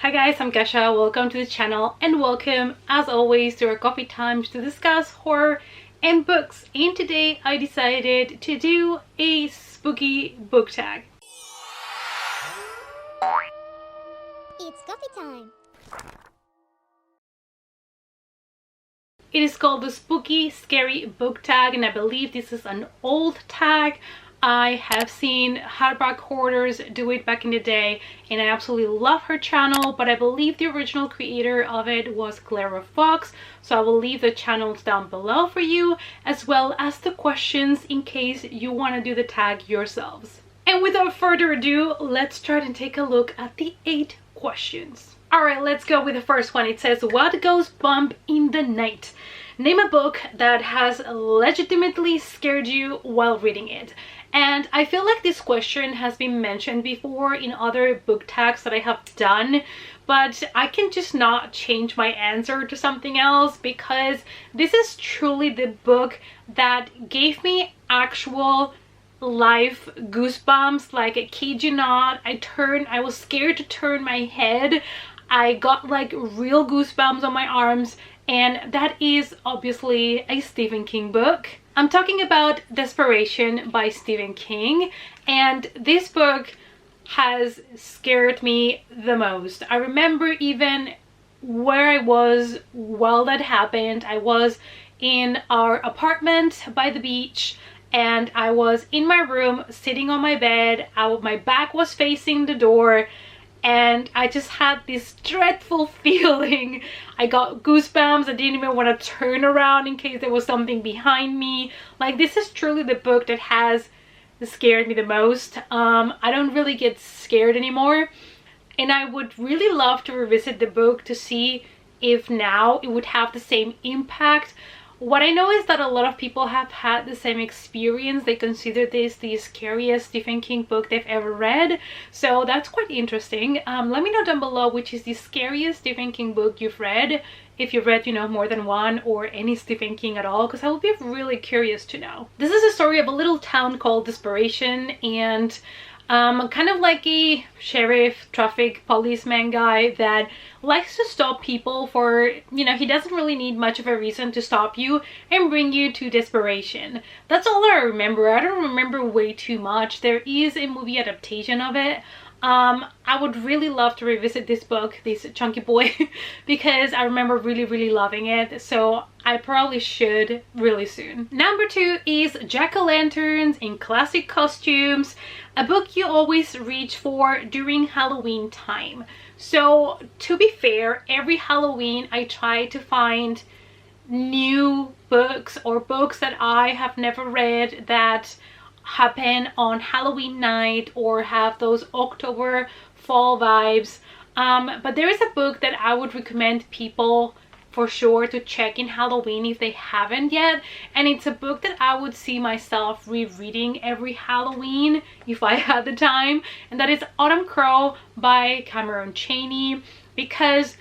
Hi guys, I'm Kesha. Welcome to the channel and welcome as always to our coffee times to discuss horror and books. And today I decided to do a spooky book tag. It's coffee time. It is called the Spooky Scary Book Tag, and I believe this is an old tag. I have seen Hardback Hoarders do it back in the day and I absolutely love her channel, but I believe the original creator of it was Clara Fox, so I will leave the channels down below for you, as well as the questions in case you want to do the tag yourselves. And without further ado, let's try and take a look at the 8 questions. Alright, let's go with the first one. It says, what goes bump in the night? Name a book that has legitimately scared you while reading it. And I feel like this question has been mentioned before in other book tags that I have done, but I can just not change my answer to something else because this is truly the book that gave me actual life goosebumps. Like, I kid you not, I was scared to turn my head. I got like real goosebumps on my arms, and that is obviously a Stephen King book. I'm talking about Desperation by Stephen King, and this book has scared me the most. I remember even where I was while that happened. I was in our apartment by the beach and I was in my room sitting on my bed. My back was facing the door and I just had this dreadful feeling. I got goosebumps. I didn't even want to turn around in case there was something behind me. Like, this is truly the book that has scared me the most. I don't really get scared anymore, and I would really love to revisit the book to see if now it would have the same impact. What I know is that a lot of people have had the same experience. They consider this the scariest Stephen King book they've ever read. So that's quite interesting. Let me know down below which is the scariest Stephen King book you've read. If you've read, more than one or any Stephen King at all, because I would be really curious to know. This is a story of a little town called Desperation, and kind of like a sheriff, traffic policeman guy that likes to stop people for, he doesn't really need much of a reason to stop you and bring you to desperation. That's all I remember. I don't remember way too much. There is a movie adaptation of it. I would really love to revisit this book, this chunky boy, because I remember really loving it, so I probably should really soon. Number 2 is Jack-o'-lanterns in classic costumes, a book you always reach for during Halloween time. So to be fair, every Halloween I try to find new books or books that I have never read that happen on Halloween night or have those October fall vibes. But there is a book that I would recommend people for sure to check in Halloween if they haven't yet, and it's a book that I would see myself rereading every Halloween if I had the time, and that is Autumn Crow by Cameron Chaney, because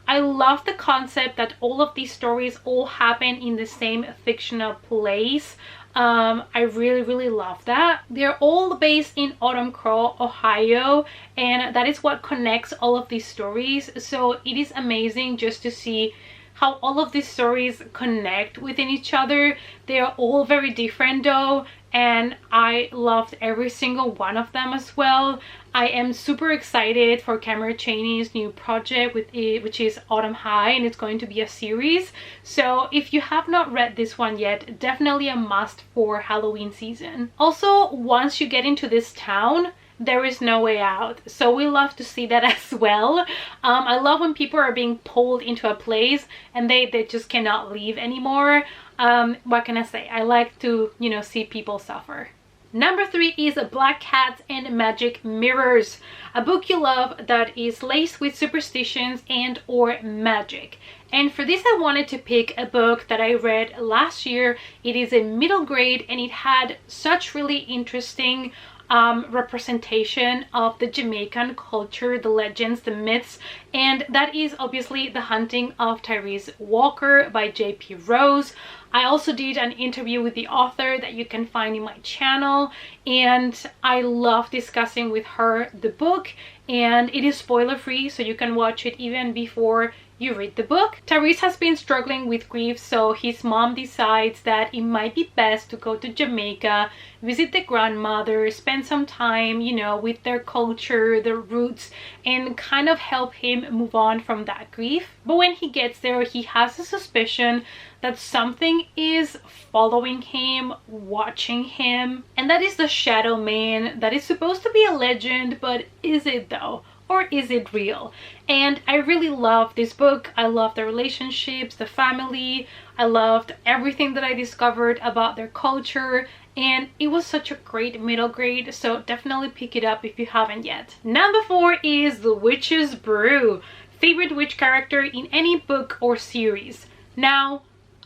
I love the concept that all of these stories all happen in the same fictional place. I really love that. They're all based in Autumn Crow, Ohio, and that is what connects all of these stories. So it is amazing just to see how all of these stories connect within each other. They are all very different though, and I loved every single one of them as well. I am super excited for Cameron Chaney's new project which is Autumn High, and it's going to be a series. So if you have not read this one yet, definitely a must for Halloween season. Also, once you get into this town, there is no way out, so we love to see that as well. I love when people are being pulled into a place and they just cannot leave anymore. What can I say? I like to, see people suffer. Number 3 is Black Cats and Magic Mirrors, a book you love that is laced with superstitions and or magic. And for this I wanted to pick a book that I read last year. It is a middle grade and it had such really interesting representation of the Jamaican culture, the legends, the myths, and that is obviously The Hunting of Tyrese Walker by J.P. Rose. I also did an interview with the author that you can find in my channel, and I love discussing with her the book, and it is spoiler free, so you can watch it even before you read the book. Tyrese has been struggling with grief, so his mom decides that it might be best to go to Jamaica, visit the grandmother, spend some time, you know, with their culture, their roots, and kind of help him move on from that grief. But when he gets there, he has a suspicion that something is following him, watching him, and that is the Shadow Man that is supposed to be a legend, but is it though? Or is it real? And I really love this book. I love the relationships, the family. I loved everything that I discovered about their culture, and it was such a great middle grade, so definitely pick it up if you haven't yet. Number 4 is The Witch's Brew. Favorite witch character in any book or series. Now,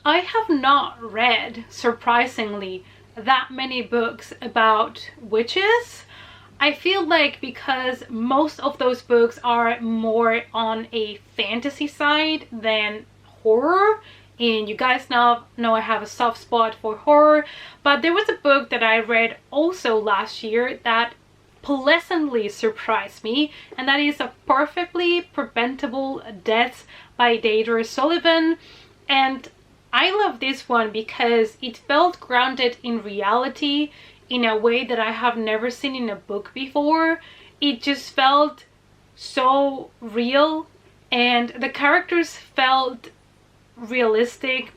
I have not read, surprisingly, that many books about witches. I feel like because most of those books are more on a fantasy side than horror, and you guys know I have a soft spot for horror, but there was a book that I read also last year that pleasantly surprised me, and that is A Perfectly Preventable Death by Deidre Sullivan. And I love this one because it felt grounded in reality in a way that I have never seen in a book before. It just felt so real, and the characters felt realistic.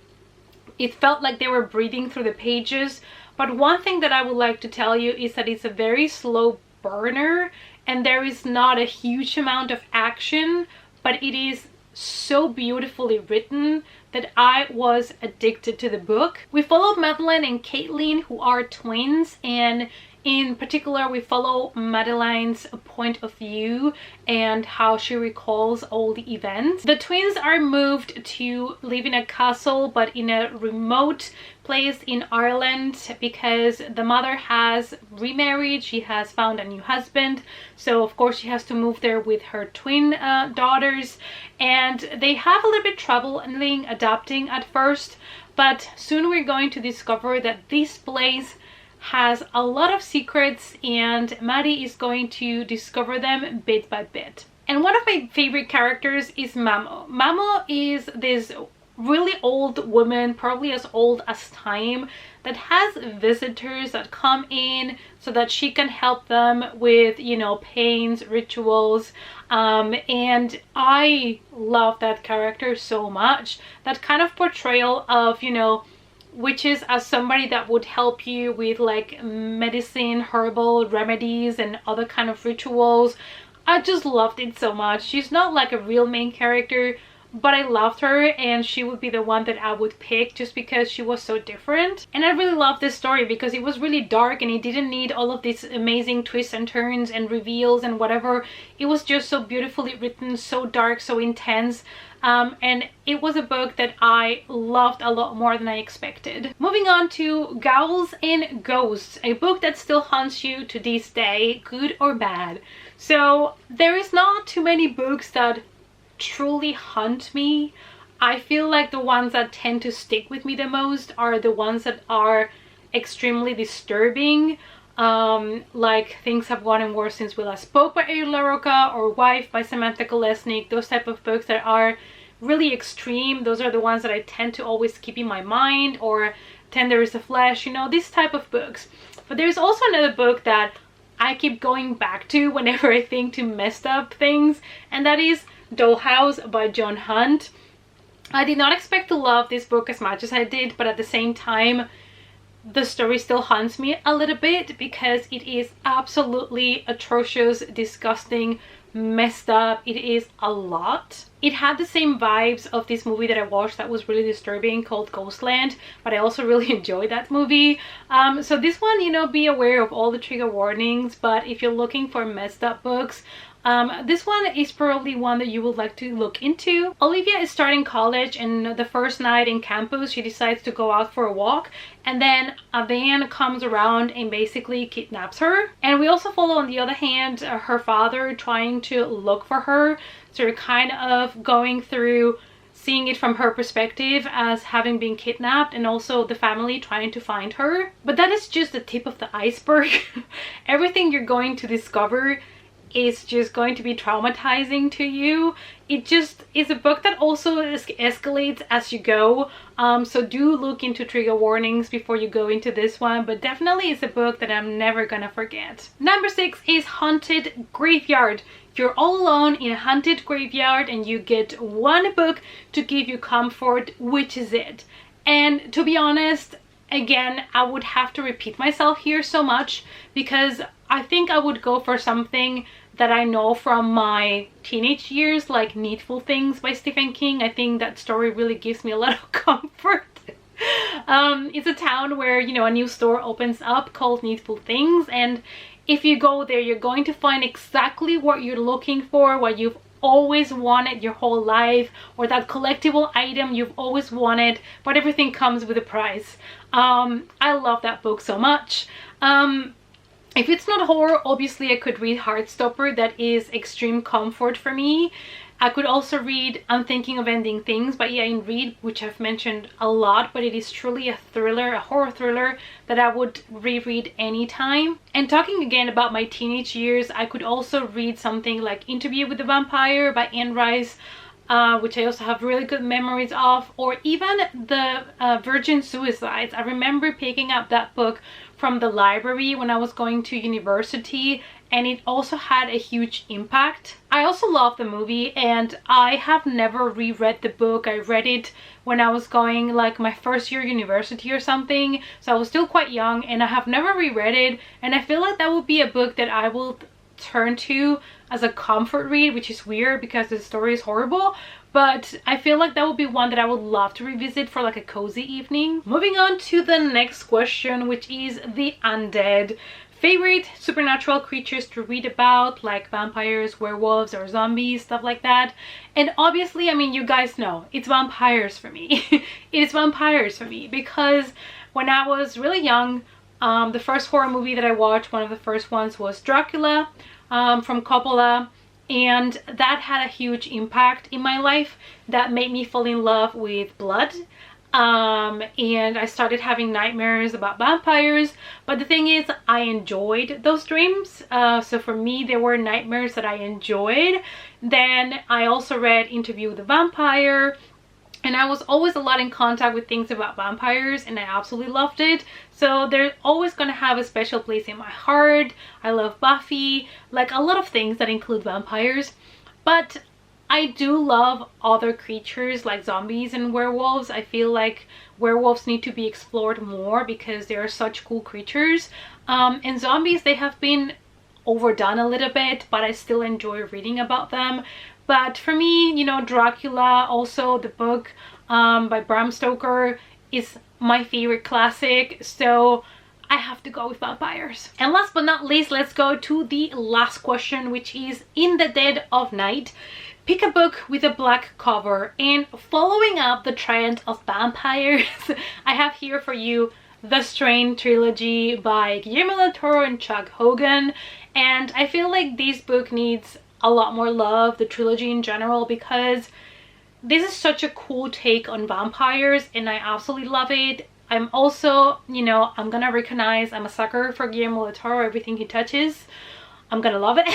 It felt like they were breathing through the pages. But one thing that I would like to tell you is that it's a very slow burner, and there is not a huge amount of action, but it is so beautifully written that I was addicted to the book. We follow Madeline and Caitlin, who are twins, and in particular we follow Madeline's point of view and how she recalls all the events. The twins are moved to live in a castle, but in a remote place in Ireland because the mother has remarried. She has found a new husband, so of course she has to move there with her twin daughters, and they have a little bit trouble adapting at first, but soon we're going to discover that this place has a lot of secrets, and Maddie is going to discover them bit by bit. And one of my favorite characters is Mamo. Mamo is this really old woman, probably as old as time, that has visitors that come in so that she can help them with, you know, pains, rituals, and I love that character so much. That kind of portrayal of, you know, witches as somebody that would help you with like medicine, herbal remedies, and other kind of rituals. I just loved it so much. She's not like a real main character, but I loved her, and she would be the one that I would pick just because she was so different. And I really loved this story because it was really dark, and it didn't need all of these amazing twists and turns and reveals and whatever. It was just so beautifully written, so dark, so intense. And it was a book that I loved a lot more than I expected. Moving on to Ghouls and Ghosts, a book that still haunts you to this day, good or bad. So there is not too many books that truly haunt me. I feel like the ones that tend to stick with me the most are the ones that are extremely disturbing. Like Things Have Gotten Worse Since We Last Spoke by A. LaRocca, or Wife by Samantha Kolesnik. Those type of books that are really extreme, those are the ones that I tend to always keep in my mind, or Tender is the Flesh, you know, this type of books. But there's also another book that I keep going back to whenever I think to messed up things, and that is Dollhouse by John Hunt. I did not expect to love this book as much as I did, but at the same time the story still haunts me a little bit because it is absolutely atrocious, disgusting, messed up. It is a lot. It had the same vibes of this movie that I watched that was really disturbing called Ghostland, but I also really enjoyed that movie. So this one, you know, be aware of all the trigger warnings, but if you're looking for messed up books, this one is probably one that you would like to look into. Olivia is starting college, and the first night in campus she decides to go out for a walk, and then a van comes around and basically kidnaps her. And we also follow, on the other hand, her father trying to look for her. So you're kind of going through seeing it from her perspective as having been kidnapped, and also the family trying to find her. But that is just the tip of the iceberg. Everything you're going to discover is just going to be traumatizing to you. It just is a book that also escalates as you go, so do look into trigger warnings before you go into this one, but definitely it's a book that I'm never gonna forget. Number 6 is Haunted Graveyard. You're all alone in a haunted graveyard and you get one book to give you comfort. Which is it? And to be honest, again, I would have to repeat myself here so much, because I think I would go for something that I know from my teenage years, like Needful Things by Stephen King. I think that story really gives me a lot of comfort. It's a town where, you know, a new store opens up called Needful Things, and if you go there, you're going to find exactly what you're looking for, what you've always wanted your whole life, or that collectible item you've always wanted, but everything comes with a price. I love that book so much. If it's not horror, obviously I could read Heartstopper. That is extreme comfort for me. I could also read I'm Thinking of Ending Things by Iain Reid, which I've mentioned a lot, but it is truly a thriller, a horror thriller that I would reread anytime. And talking again about my teenage years, I could also read something like Interview with the Vampire by Anne Rice, which I also have really good memories of, or even the Virgin Suicides. I remember picking up that book from the library when I was going to university, and it also had a huge impact. I also love the movie, and I have never reread the book. I read it when I was going like my first year university or something, so I was still quite young, and I have never reread it, and I feel like that would be a book that I will turn to as a comfort read, which is weird because the story is horrible, but I feel like that would be one that I would love to revisit for like a cozy evening. Moving on to the next question, which is the undead. Favorite supernatural creatures to read about, like vampires, werewolves, or zombies, stuff like that. And obviously, I mean, you guys know, it's vampires for me. It is vampires for me, because when I was really young, the first horror movie that I watched, one of the first ones, was Dracula from Coppola, and that had a huge impact in my life. That made me fall in love with blood, and I started having nightmares about vampires. But the thing is, I enjoyed those dreams, so for me they were nightmares that I enjoyed. Then I also read Interview with the Vampire, and I was always a lot in contact with things about vampires, and I absolutely loved it. So they're always gonna have a special place in my heart. I love Buffy, like a lot of things that include vampires. But I do love other creatures like zombies and werewolves. I feel like werewolves need to be explored more because they are such cool creatures. And zombies, they have been overdone a little bit, but I still enjoy reading about them. But for me, you know, Dracula, also the book by Bram Stoker, is my favorite classic, so I have to go with vampires. And last but not least, let's go to the last question, which is In the Dead of Night. Pick a book with a black cover. And following up the trend of vampires, I have here for you The Strain trilogy by Guillermo del Toro and Chuck Hogan. And I feel like this book needs a lot more love, the trilogy in general, because this is such a cool take on vampires and I absolutely love it. I'm also, you know, I'm gonna recognize I'm a sucker for Guillermo del Toro. Everything he touches, I'm gonna love it.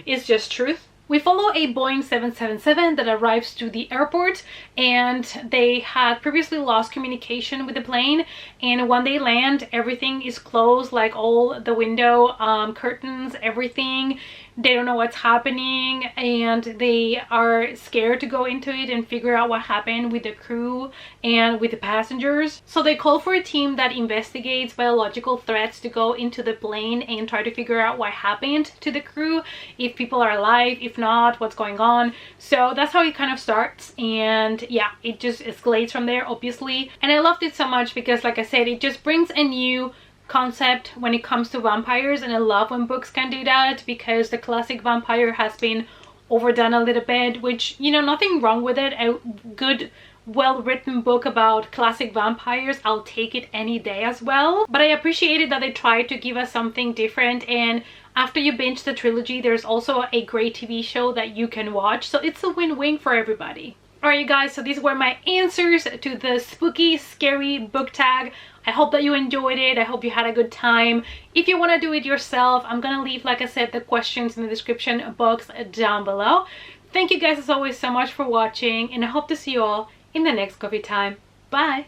It's just truth. We follow a Boeing 777 that arrives to the airport, and they had previously lost communication with the plane, and when they land, everything is closed, like all the window curtains, everything. They don't know what's happening, and they are scared to go into it and figure out what happened with the crew and with the passengers. So they call for a team that investigates biological threats to go into the plane and try to figure out what happened to the crew, if people are alive, if not, what's going on. So that's how it kind of starts, and yeah, it just escalates from there, obviously. And I loved it so much because, like I said, it just brings a new concept when it comes to vampires, and I love when books can do that, because the classic vampire has been overdone a little bit, which, you know, nothing wrong with it. A good, well-written book about classic vampires, I'll take it any day as well. But I appreciated that they tried to give us something different, and after you binge the trilogy, there's also a great TV show that you can watch, so it's a win-win for everybody. Alright, you guys, so these were my answers to the spooky, scary book tag. I hope that you enjoyed it. I hope you had a good time. If you want to do it yourself, I'm gonna leave, like I said, the questions in the description box down below. Thank you guys as always so much for watching, and I hope to see you all in the next coffee time. Bye!